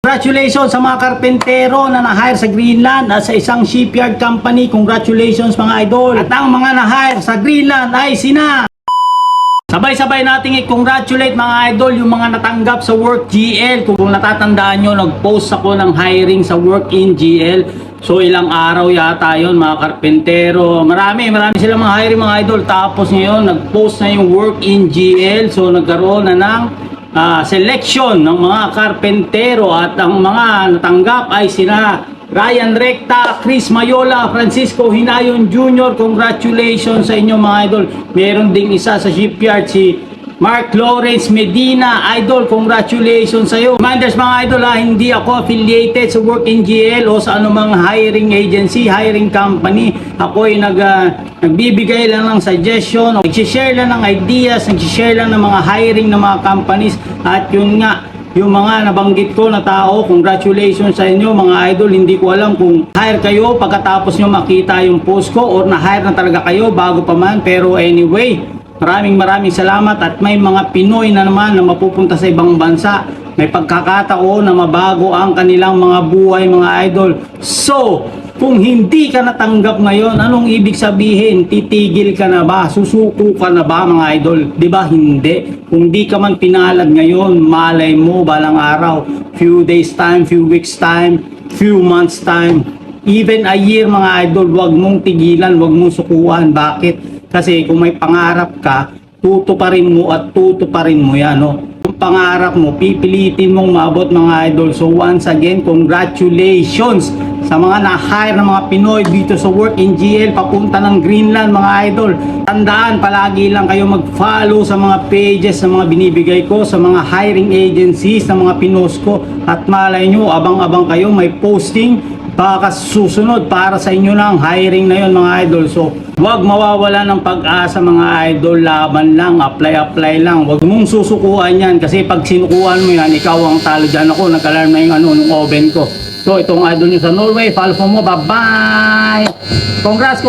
Congratulations sa mga karpentero na na-hire sa Greenland at sa isang shipyard company. Congratulations mga idol. At ang mga na-hire sa Greenland ay sina. Sabay-sabay nating i-congratulate mga idol yung mga natanggap sa Work GL. Kung natatandaan nyo, nag-post ako ng hiring sa Work in GL. So ilang araw yata yon mga karpentero. Marami silang mga hiring mga idol. Tapos ngayon, nag-post na yung Work in GL. So nagkaroon na ng selection ng mga karpentero at ang mga natanggap ay sina Ryan Recta, Chris Mayola, Francisco Hinayon Jr. Congratulations sa inyo mga idol. Meron ding isa sa shipyard, si Mark Lawrence Medina. Idol, congratulations sa iyo. Reminders mga idol, hindi ako affiliated sa Work in GL o sa anumang hiring agency, hiring company. Ako ay nagbibigay lang ng suggestion, nag-share lang ng ideas, nag-share lang ng mga hiring ng mga companies. At yun nga, yung mga nabanggit ko na tao, congratulations sa inyo mga idol. Hindi ko alam kung hire kayo pagkatapos nyo makita yung post ko or na-hire na talaga kayo bago pa man. Pero anyway, maraming salamat at may mga Pinoy na naman na mapupunta sa ibang bansa. May pagkakataon na mabago ang kanilang mga buhay mga idol. So, kung hindi ka natanggap ngayon, anong ibig sabihin? Titigil ka na ba? Susuko ka na ba mga idol? Di ba hindi? Kung di ka man pinalad ngayon, malay mo balang araw, few days time, few weeks time, few months time, even a year mga idol, wag mong tigilan, wag mong sukuan. Bakit? Kasi kung may pangarap ka, tutuparin mo at tutuparin mo yan, no? Kung pangarap mo, pipilitin mong maabot mga idol. So once again, congratulations sa mga na-hire na mga Pinoy dito sa Work in GL papunta ng Greenland mga idol. Tandaan, palagi lang kayo mag-follow sa mga pages na mga binibigay ko sa mga hiring agencies na mga pinost ko. At malay nyo, abang-abang kayo, may posting baka susunod para sa inyo ng hiring na yon mga idol. So wag mawawala ng pag-asa mga idol, laban lang, apply lang, wag mong susukuan yan kasi pag sinukuan mo yan, ikaw ang talo dyan. Ako nag-alarm na yung nung oven ko. So itong idol nyo sa Norway, follow mo, bye bye. Congrats.